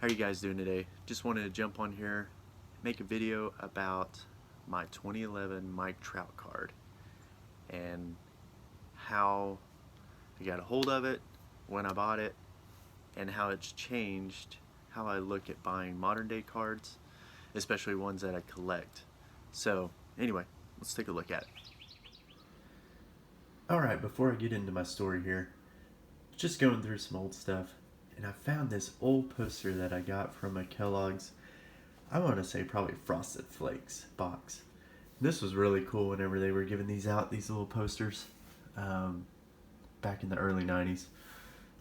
How are you guys doing today? Just wanted to jump on here, make a video about my 2011 Mike Trout card and how I got a hold of it, when I bought it, and how it's changed how I look at buying modern day cards, especially ones that I collect. So anyway, let's take a look at it. Alright, before I get into my story here, just going through some old stuff, and I found this old poster that I got from a Kellogg's, I want to say probably Frosted Flakes box. This was really cool whenever they were giving these out, these little posters, um, back in the early 90s.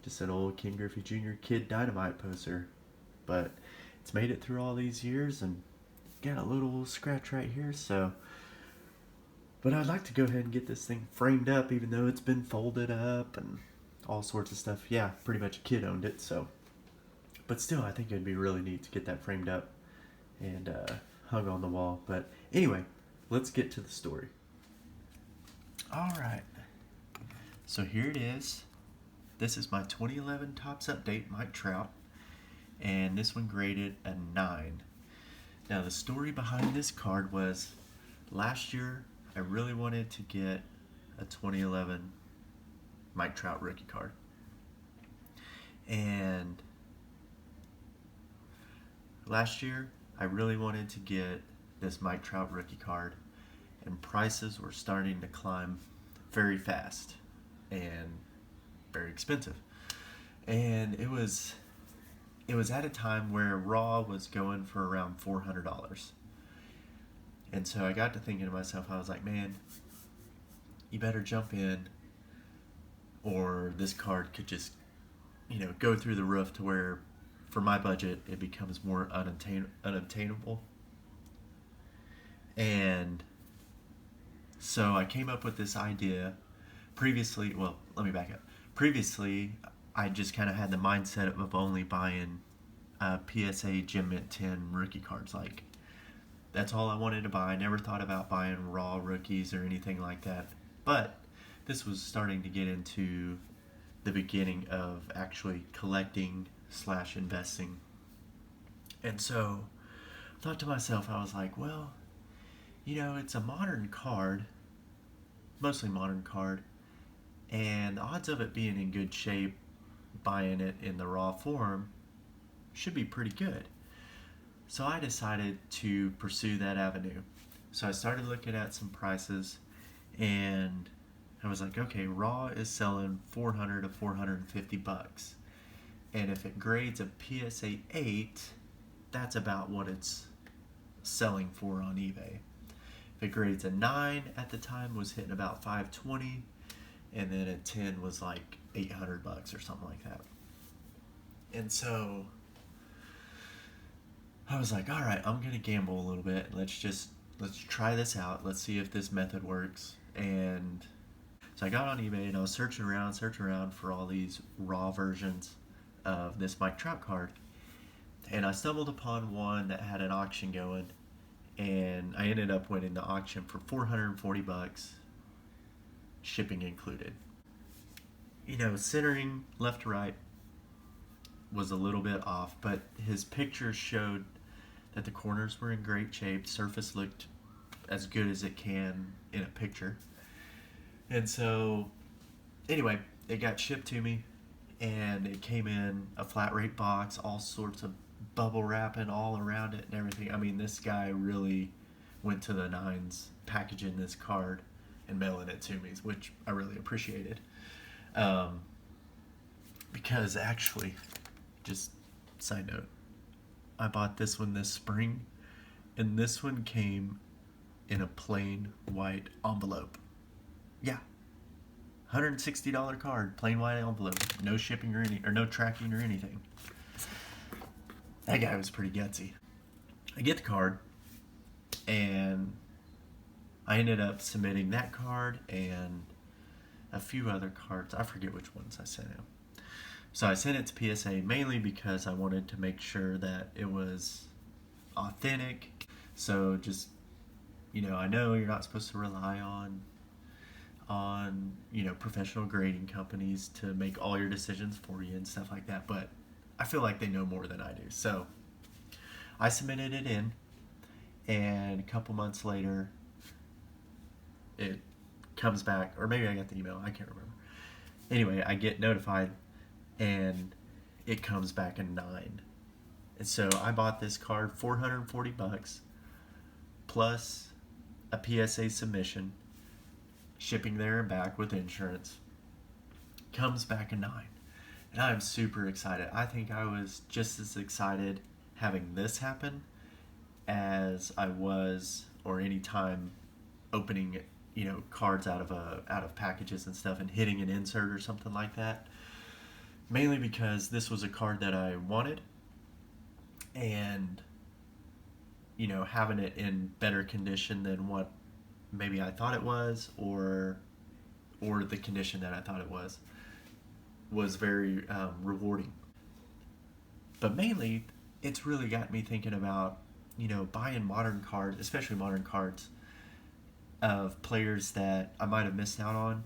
Just an old Ken Griffey Jr. Kid Dynamite poster. But it's made it through all these years and got a little scratch right here, so. But I'd like to go ahead and get this thing framed up, even though it's been folded up and all sorts of stuff. Yeah, pretty much a kid owned it, so. But still, I think it'd be really neat to get that framed up and hung on the wall. But anyway, let's get to the story. Alright, so here it is. This is my 2011 Topps Update Mike Trout, and this one graded a 9. Now the story behind this card was last year I really wanted to get a 2011 Mike Trout rookie card, and last year I really wanted to get this Mike Trout rookie card, and prices were starting to climb very fast and very expensive. And it was at a time where raw was going for around $400. And so I got to thinking to myself, I was like, man, you better jump in, or this card could just, go through the roof to where, for my budget, it becomes more unobtainable. And so I came up with this idea. Previously, well, let me back up. Previously, I just kind of had the mindset of only buying PSA Gem Mint 10 rookie cards. Like, that's all I wanted to buy. I never thought about buying raw rookies or anything like that. But this was starting to get into the beginning of actually collecting / investing. And so I thought to myself, I was like, well, it's a modern card, mostly modern card, and the odds of it being in good shape, buying it in the raw form, should be pretty good. So I decided to pursue that avenue. So I started looking at some prices, and I was like, okay, raw is selling 400 to 450 bucks. And if it grades a PSA 8, that's about what it's selling for on eBay. If it grades a 9 at the time, was hitting about 520, and then a 10 was like 800 bucks or something like that. And so I was like, all right, I'm gonna gamble a little bit. Let's try this out. Let's see if this method works. And so I got on eBay and I was searching around for all these raw versions of this Mike Trout card, and I stumbled upon one that had an auction going, and I ended up winning the auction for 440 bucks, shipping included. Centering left to right was a little bit off, but his pictures showed that the corners were in great shape. Surface looked as good as it can in a picture. And so, anyway, it got shipped to me, and it came in a flat rate box, all sorts of bubble wrapping all around it and everything. I mean, this guy really went to the nines packaging this card and mailing it to me, which I really appreciated. Because actually, just side note, I bought this one this spring, and this one came in a plain white envelope. Yeah, $160 card, plain white envelope, no shipping or no tracking or anything. That guy was pretty gutsy. I get the card, and I ended up submitting that card and a few other cards. I forget which ones I sent him. So I sent it to PSA mainly because I wanted to make sure that it was authentic. So just, I know you're not supposed to rely on professional grading companies to make all your decisions for you and stuff like that, but I feel like they know more than I do. So I submitted it in, and a couple months later, it comes back, or maybe I got the email, I can't remember. Anyway, I get notified, and it comes back a 9. And so I bought this card, $440, plus a PSA submission, shipping there and back with insurance. Comes back a 9. And I'm super excited. I think I was just as excited having this happen as I was, or any time opening, cards out of packages and stuff and hitting an insert or something like that. Mainly because this was a card that I wanted, and having it in better condition than what maybe I thought it was, or the condition that I thought it was very rewarding. But mainly, it's really got me thinking about buying modern cards, especially modern cards of players that I might have missed out on.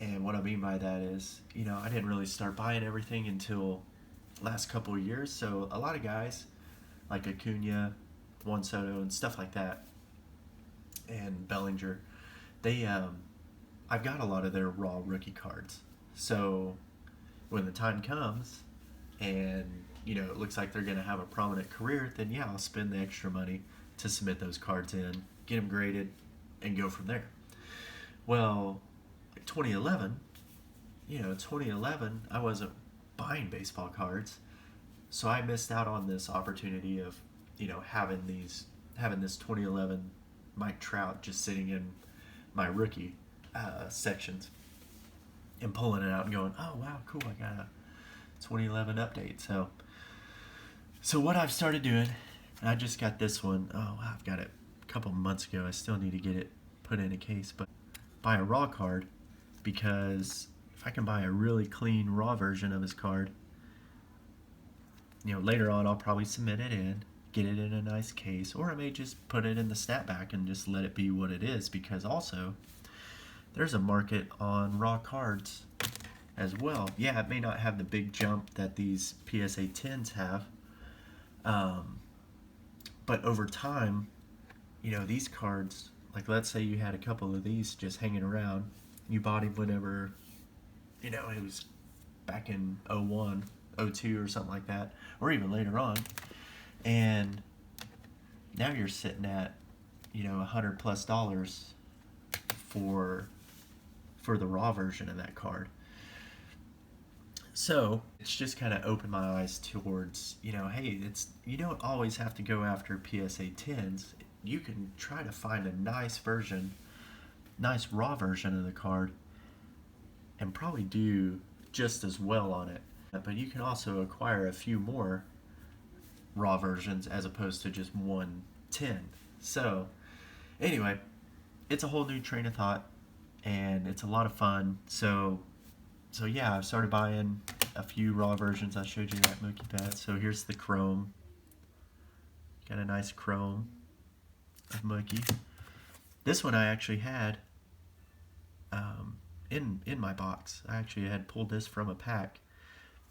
And what I mean by that is, I didn't really start buying everything until last couple of years. So a lot of guys like Acuna, Juan Soto, and stuff like that, and Bellinger, I've got a lot of their raw rookie cards. So when the time comes, and it looks like they're going to have a prominent career, then yeah, I'll spend the extra money to submit those cards in, get them graded, and go from there. Well, 2011, I wasn't buying baseball cards, so I missed out on this opportunity of having this 2011 Mike Trout just sitting in my rookie sections and pulling it out and going, oh wow, cool, I got a 2011 update. So what I've started doing, and I just got this one. Oh, I've got it a couple months ago. I still need to get it put in a case, but buy a raw card, because if I can buy a really clean raw version of his card, later on I'll probably submit it in, get it in a nice case, or I may just put it in the snapback and just let it be what it is, because also there's a market on raw cards as well. Yeah, it may not have the big jump that these PSA 10s have, but over time, these cards, like let's say you had a couple of these just hanging around, you bought him whenever, it was back in 01, 02 or something like that, or even later on, and now you're sitting at, $100+ for the raw version of that card. So it's just kind of opened my eyes towards, hey, you don't always have to go after PSA 10s. You can try to find a nice raw version of the card, and probably do just as well on it. But you can also acquire a few more raw versions as opposed to just one 10. So anyway, it's a whole new train of thought, and it's a lot of fun. So yeah, I've started buying a few raw versions. I showed you that Mookie Betts. So here's the chrome. Got a nice chrome of Mookie. This one I actually had in my box. I actually had pulled this from a pack.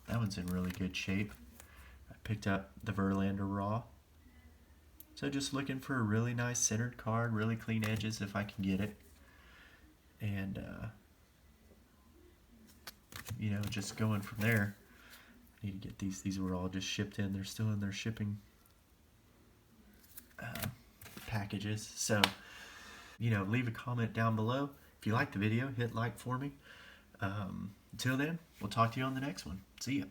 That one's in really good shape. I picked up the Verlander raw. So just looking for a really nice centered card, really clean edges if I can get it. And just going from there. I need to get these. These were all just shipped in. They're still in their shipping packages. So, leave a comment down below. If you liked the video, hit like for me. Until then, we'll talk to you on the next one. See ya.